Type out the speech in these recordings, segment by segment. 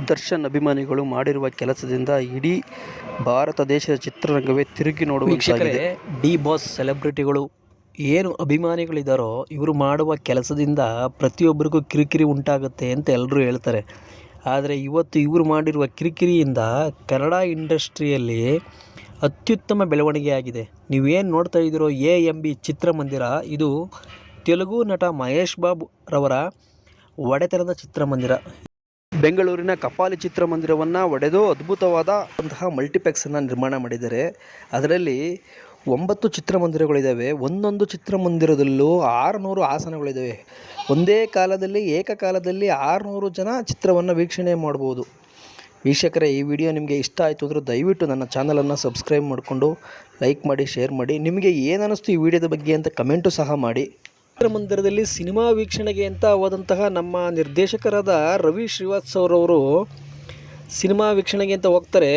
ದರ್ಶನ್ ಅಭಿಮಾನಿಗಳು ಮಾಡಿರುವ ಕೆಲಸದಿಂದ ಇಡೀ ಭಾರತ ದೇಶದ ಚಿತ್ರರಂಗವೇ ತಿರುಗಿ ನೋಡುವಂತಾಗಿದೆ. ಡಿ ಬಾಸ್ ಸೆಲೆಬ್ರಿಟಿಗಳು ಏನು ಅಭಿಮಾನಿಗಳಿದ್ದಾರೋ ಇವರು ಮಾಡುವ ಕೆಲಸದಿಂದ ಪ್ರತಿಯೊಬ್ಬರಿಗೂ ಕಿರಿಕಿರಿ ಉಂಟಾಗುತ್ತೆ ಅಂತ ಎಲ್ಲರೂ ಹೇಳ್ತಾರೆ. ಆದರೆ ಇವತ್ತು ಇವರು ಮಾಡಿರುವ ಕಿರಿಕಿರಿಯಿಂದ ಕನ್ನಡ ಇಂಡಸ್ಟ್ರಿಯಲ್ಲಿ ಅತ್ಯುತ್ತಮ ಬೆಳವಣಿಗೆ ಆಗಿದೆ. ನೀವೇನು ನೋಡ್ತಾ ಇದ್ದೀರೋ AMB ಚಿತ್ರಮಂದಿರ, ಇದು ತೆಲುಗು ನಟ ಮಹೇಶ್ ಬಾಬು ರವರ ಒಡೆತನದ ಚಿತ್ರಮಂದಿರ. ಬೆಂಗಳೂರಿನ ಕಪಾಲಿ ಚಿತ್ರಮಂದಿರವನ್ನು ಒಡೆದು ಅದ್ಭುತವಾದಂತಹ ಮಲ್ಟಿಪ್ಲೆಕ್ಸನ್ನು ನಿರ್ಮಾಣ ಮಾಡಿದ್ದಾರೆ. ಅದರಲ್ಲಿ 9 ಚಿತ್ರಮಂದಿರಗಳಿದ್ದಾವೆ. ಒಂದೊಂದು ಚಿತ್ರಮಂದಿರದಲ್ಲೂ 600 ಆಸನಗಳಿದ್ದಾವೆ. ಒಂದೇ ಕಾಲದಲ್ಲಿ ಏಕಕಾಲದಲ್ಲಿ 600 ಜನ ಚಿತ್ರವನ್ನು ವೀಕ್ಷಣೆ ಮಾಡ್ಬೋದು. ವೀಕ್ಷಕರೇ, ಈ ವಿಡಿಯೋ ನಿಮಗೆ ಇಷ್ಟ ಆಯಿತು ಅಂದರೆ ದಯವಿಟ್ಟು ನನ್ನ ಚಾನಲನ್ನು ಸಬ್ಸ್ಕ್ರೈಬ್ ಮಾಡಿಕೊಂಡು ಲೈಕ್ ಮಾಡಿ, ಶೇರ್ ಮಾಡಿ. ನಿಮಗೆ ಏನು ಅನ್ನಿಸ್ತು ಈ ವಿಡಿಯೋದ ಬಗ್ಗೆ ಅಂತ ಕಮೆಂಟು ಸಹ ಮಾಡಿ. ಚಿತ್ರಮಂದಿರದಲ್ಲಿ ಸಿನಿಮಾ ವೀಕ್ಷಣೆಗೆ ಅಂತ ಹೋದಂತಹ ನಮ್ಮ ನಿರ್ದೇಶಕರಾದ ರವಿ ಶ್ರೀವಾತ್ಸವ್ ಅವರು ಸಿನಿಮಾ ವೀಕ್ಷಣೆಗೆ ಅಂತ ಹೋಗ್ತಾರೆ.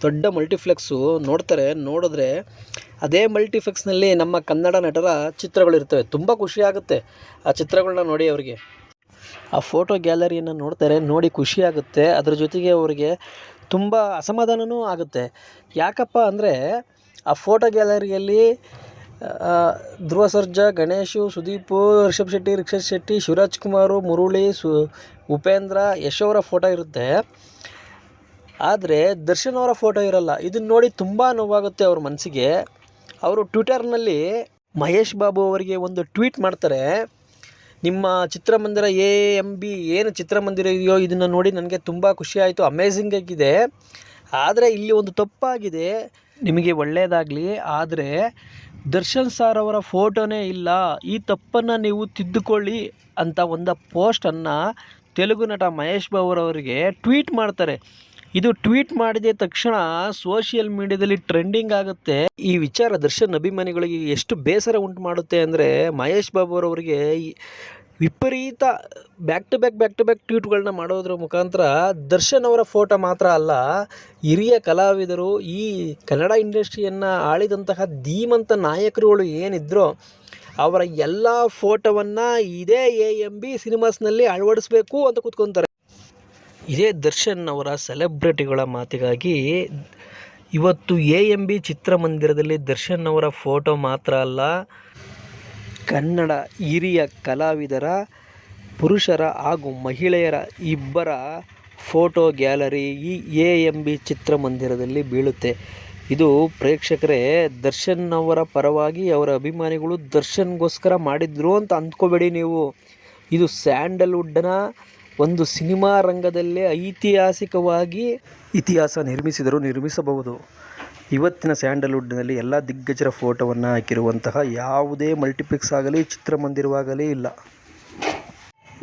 ದೊಡ್ಡ ಮಲ್ಟಿಪ್ಲೆಕ್ಸು ನೋಡಿದ್ರೆ ಅದೇ ಮಲ್ಟಿಪ್ಲೆಕ್ಸ್ನಲ್ಲಿ ನಮ್ಮ ಕನ್ನಡ ನಟರ ಚಿತ್ರಗಳಿರ್ತವೆ. ತುಂಬ ಖುಷಿಯಾಗುತ್ತೆ ಆ ಚಿತ್ರಗಳನ್ನ ನೋಡಿ. ಅವರಿಗೆ ಆ ಫೋಟೋ ಗ್ಯಾಲರಿಯನ್ನು ನೋಡಿ ಖುಷಿಯಾಗುತ್ತೆ. ಅದರ ಜೊತೆಗೆ ಅವರಿಗೆ ತುಂಬ ಅಸಮಾಧಾನವೂ ಆಗುತ್ತೆ. ಯಾಕಪ್ಪ ಅಂದರೆ ಆ ಫೋಟೋ ಗ್ಯಾಲರಿಯಲ್ಲಿ ಧ್ರುವ ಸರ್ಜಾ, ಗಣೇಶು, ಸುದೀಪು, ರಿಷಬ್ ಶೆಟ್ಟಿ, ಶಿವರಾಜ್ ಕುಮಾರು, ಮುರಳಿ, ಉಪೇಂದ್ರ, ಯಶ್ ಅವರ ಫೋಟೋ ಇರುತ್ತೆ. ಆದರೆ ದರ್ಶನ್ ಅವರ ಫೋಟೋ ಇರಲ್ಲ. ಇದನ್ನು ನೋಡಿ ತುಂಬ ನೋವಾಗುತ್ತೆ ಅವ್ರ ಮನಸ್ಸಿಗೆ. ಅವರು ಟ್ವಿಟರ್ನಲ್ಲಿ ಮಹೇಶ್ ಬಾಬು ಅವರಿಗೆ ಒಂದು ಟ್ವೀಟ್ ಮಾಡ್ತಾರೆ. ನಿಮ್ಮ ಚಿತ್ರಮಂದಿರ AMB ಏನು ಚಿತ್ರಮಂದಿರ ಇದೆಯೋ ಇದನ್ನು ನೋಡಿ ನನಗೆ ತುಂಬ ಖುಷಿಯಾಯಿತು, ಅಮೇಝಿಂಗ್ ಆಗಿದೆ. ಆದರೆ ಇಲ್ಲಿ ಒಂದು ತಪ್ಪಾಗಿದೆ, ನಿಮಗೆ ಒಳ್ಳೆಯದಾಗಲಿ. ಆದರೆ ದರ್ಶನ್ ಸಾರ್ ಅವರ ಫೋಟೋನೇ ಇಲ್ಲ, ಈ ತಪ್ಪನ್ನು ನೀವು ತಿದ್ದುಕೊಳ್ಳಿ ಅಂತ ಒಂದು ಪೋಸ್ಟನ್ನು ತೆಲುಗು ನಟ ಮಹೇಶ್ ಬಾಬು ಅವರಿಗೆ ಟ್ವೀಟ್ ಮಾಡ್ತಾರೆ. ಇದು ಟ್ವೀಟ್ ಮಾಡಿದ ತಕ್ಷಣ ಸೋಷಿಯಲ್ ಮೀಡಿಯಾದಲ್ಲಿ ಟ್ರೆಂಡಿಂಗ್ ಆಗುತ್ತೆ. ಈ ವಿಚಾರ ದರ್ಶನ್ ಅಭಿಮಾನಿಗಳಿಗೆ ಎಷ್ಟು ಬೇಸರ ಉಂಟು ಮಾಡುತ್ತೆ ಅಂದರೆ, ಮಹೇಶ್ ಬಾಬು ಅವರಿಗೆ ವಿಪರೀತ ಬ್ಯಾಕ್ ಟು ಬ್ಯಾಕ್ ಟ್ವೀಟ್ಗಳನ್ನ ಮಾಡೋದ್ರ ಮುಖಾಂತರ ದರ್ಶನ್ ಅವರ ಫೋಟೋ ಮಾತ್ರ ಅಲ್ಲ, ಹಿರಿಯ ಕಲಾವಿದರು, ಈ ಕನ್ನಡ ಇಂಡಸ್ಟ್ರಿಯನ್ನು ಆಳಿದಂತಹ ಧೀಮಂತ ನಾಯಕರುಗಳು ಏನಿದ್ರೋ ಅವರ ಎಲ್ಲ ಫೋಟೋವನ್ನು ಇದೇ AMB ಸಿನಿಮಾಸ್ನಲ್ಲಿ ಅಳವಡಿಸ್ಬೇಕು ಅಂತ ಕೂತ್ಕೊತಾರೆ. ಇದೇ ದರ್ಶನ್ ಅವರ ಸೆಲೆಬ್ರಿಟಿಗಳ ಮಾತಿಗಾಗಿ ಇವತ್ತು AMB ಚಿತ್ರಮಂದಿರದಲ್ಲಿ ದರ್ಶನ್ ಅವರ ಫೋಟೋ ಮಾತ್ರ ಅಲ್ಲ, ಕನ್ನಡ ಹಿರಿಯ ಕಲಾವಿದರ, ಪುರುಷರ ಹಾಗೂ ಮಹಿಳೆಯರ ಇಬ್ಬರ ಫೋಟೋ ಗ್ಯಾಲರಿ ಈ AMB ಚಿತ್ರಮಂದಿರದಲ್ಲಿ ಬೀಳುತ್ತೆ. ಇದು ಪ್ರೇಕ್ಷಕರೇ ದರ್ಶನ್ ಅವರ ಪರವಾಗಿ ಅವರ ಅಭಿಮಾನಿಗಳು ದರ್ಶನ್ಗೋಸ್ಕರ ಮಾಡಿದ್ರು ಅಂತ ಅಂದ್ಕೋಬೇಡಿ ನೀವು. ಇದು ಸ್ಯಾಂಡಲ್ವುಡ್ನ ಒಂದು ಸಿನಿಮಾ ರಂಗದಲ್ಲೇ ಐತಿಹಾಸಿಕವಾಗಿ ಇತಿಹಾಸ ನಿರ್ಮಿಸಬಹುದು. ಇವತ್ತಿನ ಸ್ಯಾಂಡಲ್ವುಡ್ನಲ್ಲಿ ಎಲ್ಲ ದಿಗ್ಗಜರ ಫೋಟೋವನ್ನು ಹಾಕಿರುವಂತಹ ಯಾವುದೇ ಮಲ್ಟಿಪ್ಲೆಕ್ಸ್ ಆಗಲಿ ಚಿತ್ರಮಂದಿರವಾಗಲಿ ಇಲ್ಲ.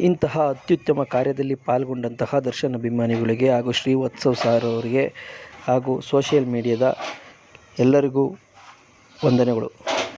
ಇಂತಹ ಅತ್ಯುತ್ತಮ ಕಾರ್ಯದಲ್ಲಿ ಪಾಲ್ಗೊಂಡಂತಹ ದರ್ಶನ್ ಅಭಿಮಾನಿಗಳಿಗೆ ಹಾಗೂ ಶ್ರೀವಾತ್ಸವ್ ಸಾರ್ ಅವರಿಗೆ ಹಾಗೂ ಸೋಷಿಯಲ್ ಮೀಡಿಯಾದ ಎಲ್ಲರಿಗೂ ವಂದನೆಗಳು.